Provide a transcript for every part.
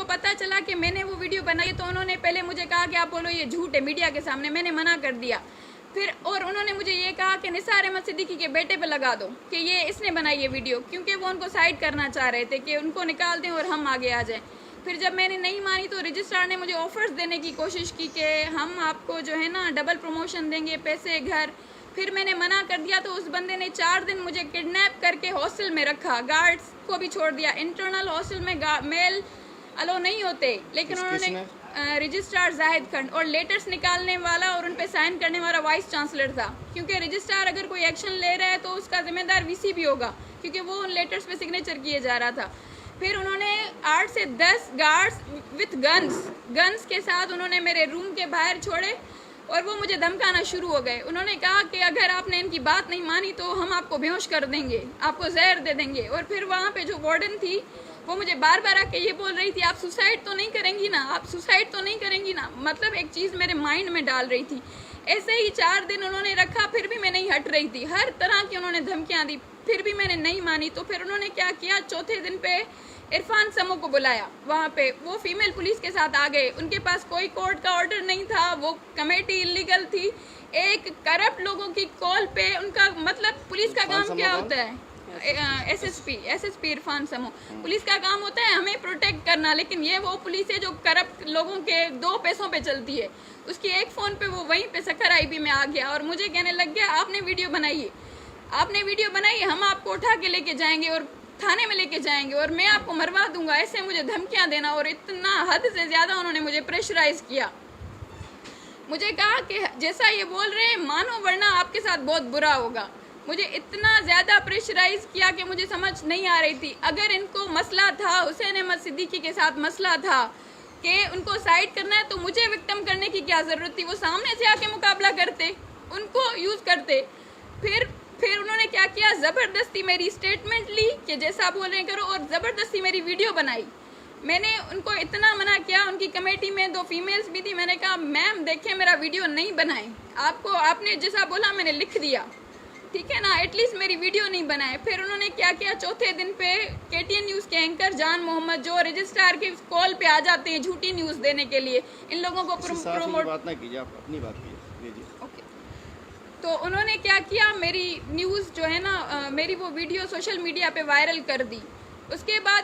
उनको पता चला कि मैंने वो वीडियो बनाई तो उन्होंने पहले मुझे कहा कि आप बोलो ये झूठ है मीडिया के सामने, मैंने मना कर दिया। फिर और उन्होंने मुझे ये कहा कि निसार अहमद सिद्दीकी के बेटे पे लगा दो कि ये इसने बनाई ये वीडियो, क्योंकि वो उनको साइड करना चाह रहे थे कि उनको निकाल दें और हम आगे आ जाएं। फिर जब मैंने नहीं मानी तो रजिस्ट्रार ने मुझे ऑफर्स देने की कोशिश की कि हम आपको जो है ना डबल प्रमोशन देंगे, पैसे, घर। फिर मैंने मना कर दिया तो उस बंदे ने 4 दिन मुझे किडनैप करके हॉस्टल में रखा, गार्ड्स को भी छोड़ दिया। इंटरनल हॉस्टल में मेल अलो नहीं होते, लेकिन उन्होंने रजिस्ट्रार जाहिद खंड और लेटर्स निकालने वाला और उन पे साइन करने वाला वाइस चांसलर था, क्योंकि रजिस्ट्रार अगर कोई एक्शन ले रहा है तो उसका जिम्मेदार वीसी भी होगा, क्योंकि वो उन लेटर्स पे सिग्नेचर किए जा रहा था। फिर उन्होंने 8 से 10 गार्ड्स विथ गन्स के साथ उन्होंने मेरे रूम के बाहर छोड़े और वो मुझे धमकाना शुरू हो गए। उन्होंने कहा कि अगर आपने इनकी बात नहीं मानी तो हम आपको बेहोश कर देंगे, आपको जहर दे देंगे। और फिर वहाँ पे जो वार्डन थी वो मुझे बार बार आके ये बोल रही थी, आप सुसाइड तो नहीं करेंगी ना, आप सुसाइड तो नहीं करेंगी ना, मतलब एक चीज़ मेरे माइंड में डाल रही थी। ऐसे ही 4 दिन उन्होंने रखा, फिर भी मैं नहीं हट रही थी, हर तरह की उन्होंने धमकियाँ दी, फिर भी मैंने नहीं मानी। तो फिर उन्होंने क्या किया, चौथे दिन पे इरफान समो को बुलाया, वहाँ पे वो फीमेल पुलिस के साथ आ गए। उनके पास कोई कोर्ट का ऑर्डर नहीं था, वो कमेटी इलीगल थी, एक करप्ट लोगों की कॉल पे उनका, मतलब पुलिस का काम क्या होता है, एसएसपी इरफान समो, पुलिस का काम होता है हमें प्रोटेक्ट करना, लेकिन ये वो पुलिस है जो करप्ट लोगों के 2 पैसों पे चलती है। उसकी एक फ़ोन पे वो वहीं पे सखर आईबी में आ गया और मुझे कहने लग गया, आपने वीडियो बनाई है, हम आपको उठा के लेके जाएंगे और थाने में लेके जाएंगे और मैं आपको मरवा दूंगा, ऐसे मुझे धमकियां देना। और इतना हद से ज़्यादा उन्होंने मुझे प्रेशराइज किया। मुझे कहा कि जैसा ये बोल रहे हैं मानो, वरना आपके साथ बहुत बुरा होगा। मुझे इतना ज़्यादा प्रेशराइज किया कि मुझे समझ नहीं आ रही थी। अगर इनको मसला था, हुसैन अहमद सिद्दीकी के साथ मसला था कि उनको साइड करना है, तो मुझे विक्टिम करने की क्या ज़रूरत थी। वो सामने से आके मुकाबला करते, उनको यूज़ करते। फिर उन्होंने क्या किया, ज़बरदस्ती मेरी स्टेटमेंट ली कि जैसा आप बोल रहे हैं करो, और ज़बरदस्ती मेरी वीडियो बनाई। मैंने उनको इतना मना किया, उनकी कमेटी में 2 फीमेल्स भी थी, मैंने कहा मैम देखें मेरा वीडियो नहीं बनाएं, आपने जैसा बोला मैंने लिख दिया, ठीक है ना, एटलीस्ट मेरी वीडियो नहीं बनाए। फिर उन्होंने क्या किया, चौथे दिन पे KTN न्यूज़ के एंकर जान मोहम्मद, जो रजिस्ट्रार के कॉल पे आ जाते हैं झूठी न्यूज़ देने के लिए, इन लोगों को प्रमोट, बात ना कीजिए, आप अपनी बात कीजिए। ओके। तो उन्होंने क्या किया, मेरी न्यूज़ जो है ना, मेरी वो वीडियो सोशल मीडिया पे वायरल कर दी। उसके बाद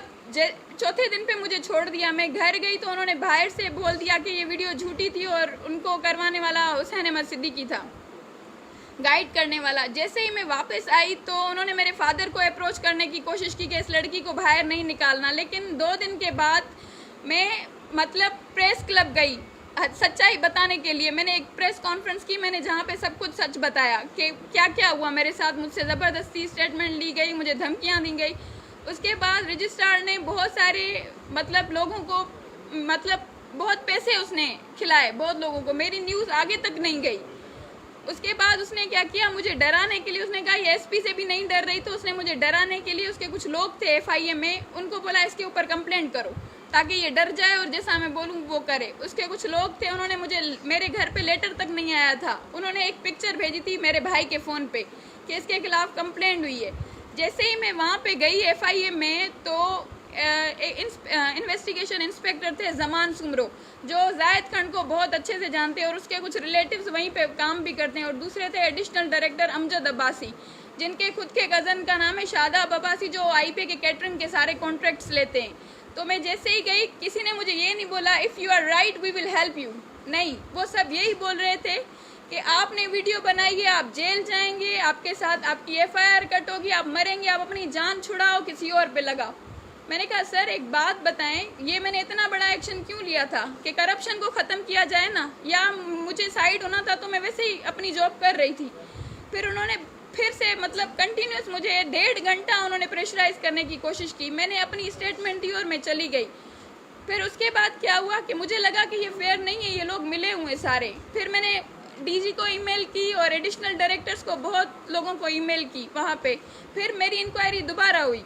चौथे दिन पे मुझे छोड़ दिया। मैं घर गई तो उन्होंने बाहर से बोल दिया कि ये वीडियो झूठी थी और उनको करवाने वाला हुसैन अहमद सिद्दीकी था, गाइड करने वाला। जैसे ही मैं वापस आई तो उन्होंने मेरे फादर को अप्रोच करने की कोशिश की कि इस लड़की को बाहर नहीं निकालना। लेकिन 2 दिन के बाद मैं मतलब प्रेस क्लब गई सच्चाई बताने के लिए। मैंने एक प्रेस कॉन्फ्रेंस की, मैंने जहाँ पे सब कुछ सच बताया कि क्या क्या हुआ मेरे साथ। मुझसे ज़बरदस्ती स्टेटमेंट ली गई, मुझे धमकियाँ दी गई। उसके बाद रजिस्ट्रार ने बहुत सारे मतलब लोगों को, मतलब बहुत पैसे उसने खिलाए बहुत लोगों को, मेरी न्यूज़ आगे तक नहीं गई। उसके बाद उसने क्या किया, मुझे डराने के लिए उसने कहा ये SP से भी नहीं डर रही, तो उसने मुझे डराने के लिए, उसके कुछ लोग थे FIA में, उनको बोला इसके ऊपर कंप्लेंट करो ताकि ये डर जाए और जैसा मैं बोलूँ वो करे। उसके कुछ लोग थे, उन्होंने मुझे, मेरे घर पे लेटर तक नहीं आया था, उन्होंने एक पिक्चर भेजी थी मेरे भाई के फ़ोन पे कि इसके खिलाफ़ कंप्लेंट हुई है। जैसे ही मैं वहाँ पे गई FIA में तो इन्वेस्टिगेशन इंस्पेक्टर थे जमान सुमरो, जो जायद खंड को बहुत अच्छे से जानते हैं और उसके कुछ रिलेटिव्स वहीं पे काम भी करते हैं। और दूसरे थे एडिशनल डायरेक्टर अमजद अब्बासी, जिनके खुद के कज़न का नाम है शादाब अब्बासी, जो IPA के कैटरिंग के सारे कॉन्ट्रैक्ट्स लेते हैं। तो मैं जैसे ही गई, किसी ने मुझे ये नहीं बोला if you are right we will help you, नहीं, वो सब यही बोल रहे थे कि आपने वीडियो बनाई है, आप जेल जाएंगे, आपके साथ आपकी FIR कट होगी, आप मरेंगे, आप अपनी जान छुड़ाओ, किसी और पे लगाओ। मैंने कहा सर एक बात बताएं, ये मैंने इतना बड़ा एक्शन क्यों लिया था कि करप्शन को ख़त्म किया जाए ना, या मुझे साइड होना था तो मैं वैसे ही अपनी जॉब कर रही थी। फिर उन्होंने फिर से मतलब कंटिन्यूस मुझे 1.5 घंटा उन्होंने प्रेशराइज करने की कोशिश की। मैंने अपनी स्टेटमेंट दी और मैं चली गई। फिर उसके बाद क्या हुआ कि मुझे लगा कि ये फेयर नहीं है, ये लोग मिले हुए सारे। फिर मैंने DG को ईमेल की और एडिशनल डायरेक्टर्स को, बहुत लोगों को ईमेल की वहाँ पे। फिर मेरी इंक्वायरी दोबारा हुई।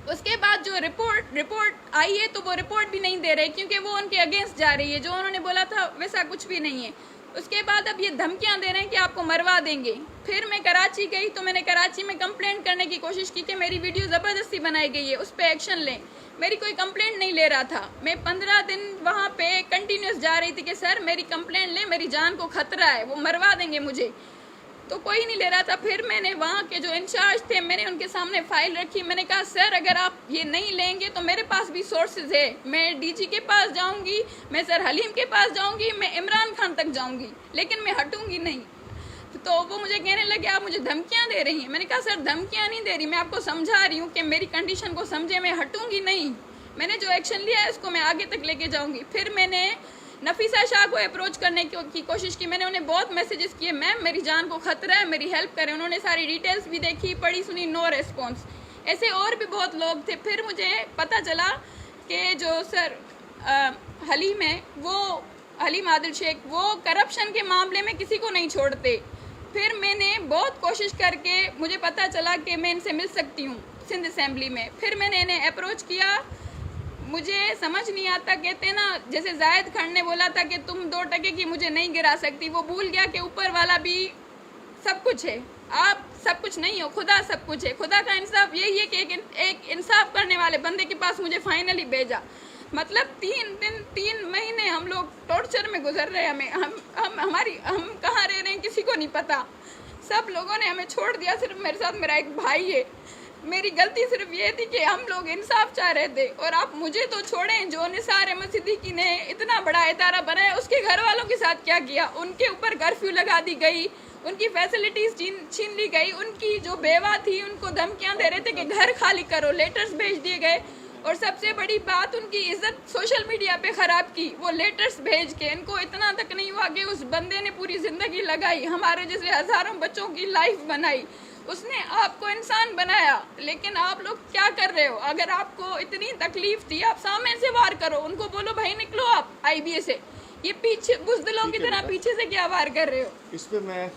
उसके बाद जो रिपोर्ट आई है तो वो रिपोर्ट भी नहीं दे रहे, क्योंकि वो उनके अगेंस्ट जा रही है, जो उन्होंने बोला था वैसा कुछ भी नहीं है। उसके बाद अब ये धमकियां दे रहे हैं कि आपको मरवा देंगे। फिर मैं कराची गई तो मैंने कराची में कंप्लेंट करने की कोशिश की कि मेरी वीडियो ज़बरदस्ती बनाई गई है, उस पर एक्शन लें। मेरी कोई कंप्लेंट नहीं ले रहा था। मैं 15 दिन वहाँ पे कंटिन्यूस जा रही थी कि सर मेरी कंप्लेंट लें, मेरी जान को खतरा है, वो मरवा देंगे मुझे, तो कोई नहीं ले रहा था। फिर मैंने वहाँ के जो इंचार्ज थे, मैंने उनके सामने फाइल रखी। मैंने कहा सर अगर आप ये नहीं लेंगे तो मेरे पास भी सोर्सेज है, मैं डीजी के पास जाऊँगी, मैं सर हलीम के पास जाऊँगी, मैं इमरान खान तक जाऊँगी, लेकिन मैं हटूँगी नहीं। तो वो मुझे कहने लगे आप मुझे धमकियाँ दे रही हैं। मैंने कहा सर धमकियाँ नहीं दे रही, मैं आपको समझा रही हूँ कि मेरी कंडीशन को समझे, मैं हटूँगी नहीं। मैंने जो एक्शन लिया है उसको मैं आगे तक लेके जाऊँगी। फिर मैंने नफीसा शाह को अप्रोच करने की कोशिश की। मैंने उन्हें बहुत मैसेजेस किए, मैम मेरी जान को खतरा है, मेरी हेल्प करें। उन्होंने सारी डिटेल्स भी देखी, पढ़ी, सुनी, नो रेस्पॉन्स। ऐसे और भी बहुत लोग थे। फिर मुझे पता चला कि जो सर हलीम है, वो हलीम आदिल शेख, वो करप्शन के मामले में किसी को नहीं छोड़ते। फिर मैंने बहुत कोशिश करके मुझे पता चला कि मैं इनसे मिल सकती हूँ सिंध असेंबली में। फिर मैंने इन्हें अप्रोच किया। मुझे समझ नहीं आता, कहते ना जैसे जायद खान ने बोला था कि तुम 2 टके की मुझे नहीं गिरा सकती, वो भूल गया कि ऊपर वाला भी सब कुछ है, आप सब कुछ नहीं हो, खुदा सब कुछ है। खुदा का इंसाफ यही है कि एक इंसाफ करने वाले बंदे के पास मुझे फाइनली भेजा। मतलब 3 महीने हम लोग टॉर्चर में गुजर रहे हैं। हम कहाँ रह रहे हैं किसी को नहीं पता। सब लोगों ने हमें छोड़ दिया, सिर्फ मेरे साथ मेरा एक भाई है। मेरी गलती सिर्फ ये थी कि हम लोग इंसाफ चाह रहे थे। और आप मुझे तो छोड़ें, जो निसार अहमद सिद्दीकी ने इतना बड़ा इदारा बनाया, उसके घर वालों के साथ क्या किया? उनके ऊपर कर्फ्यू लगा दी गई, उनकी फैसिलिटीज छीन ली गई। उनकी जो बेवा थी उनको धमकियां दे रहे थे कि घर खाली करो, लेटर्स भेज दिए गए। और सबसे बड़ी बात, उनकी इज्जत सोशल मीडिया पे ख़राब की, वो लेटर्स भेज के। इनको इतना तक नहीं हुआ कि उस बंदे ने पूरी ज़िंदगी लगाई, हमारे जैसे हज़ारों बच्चों की लाइफ बनाई, उसने आपको इंसान बनाया। लेकिन आप लोग क्या कर रहे हो? अगर आपको इतनी तकलीफ थी, आप सामने से वार करो, उनको बोलो भाई निकलो आप IBA से। ये पीछे बुज़दिलों की तरह पीछे से क्या वार कर रहे हो? इस पे मैं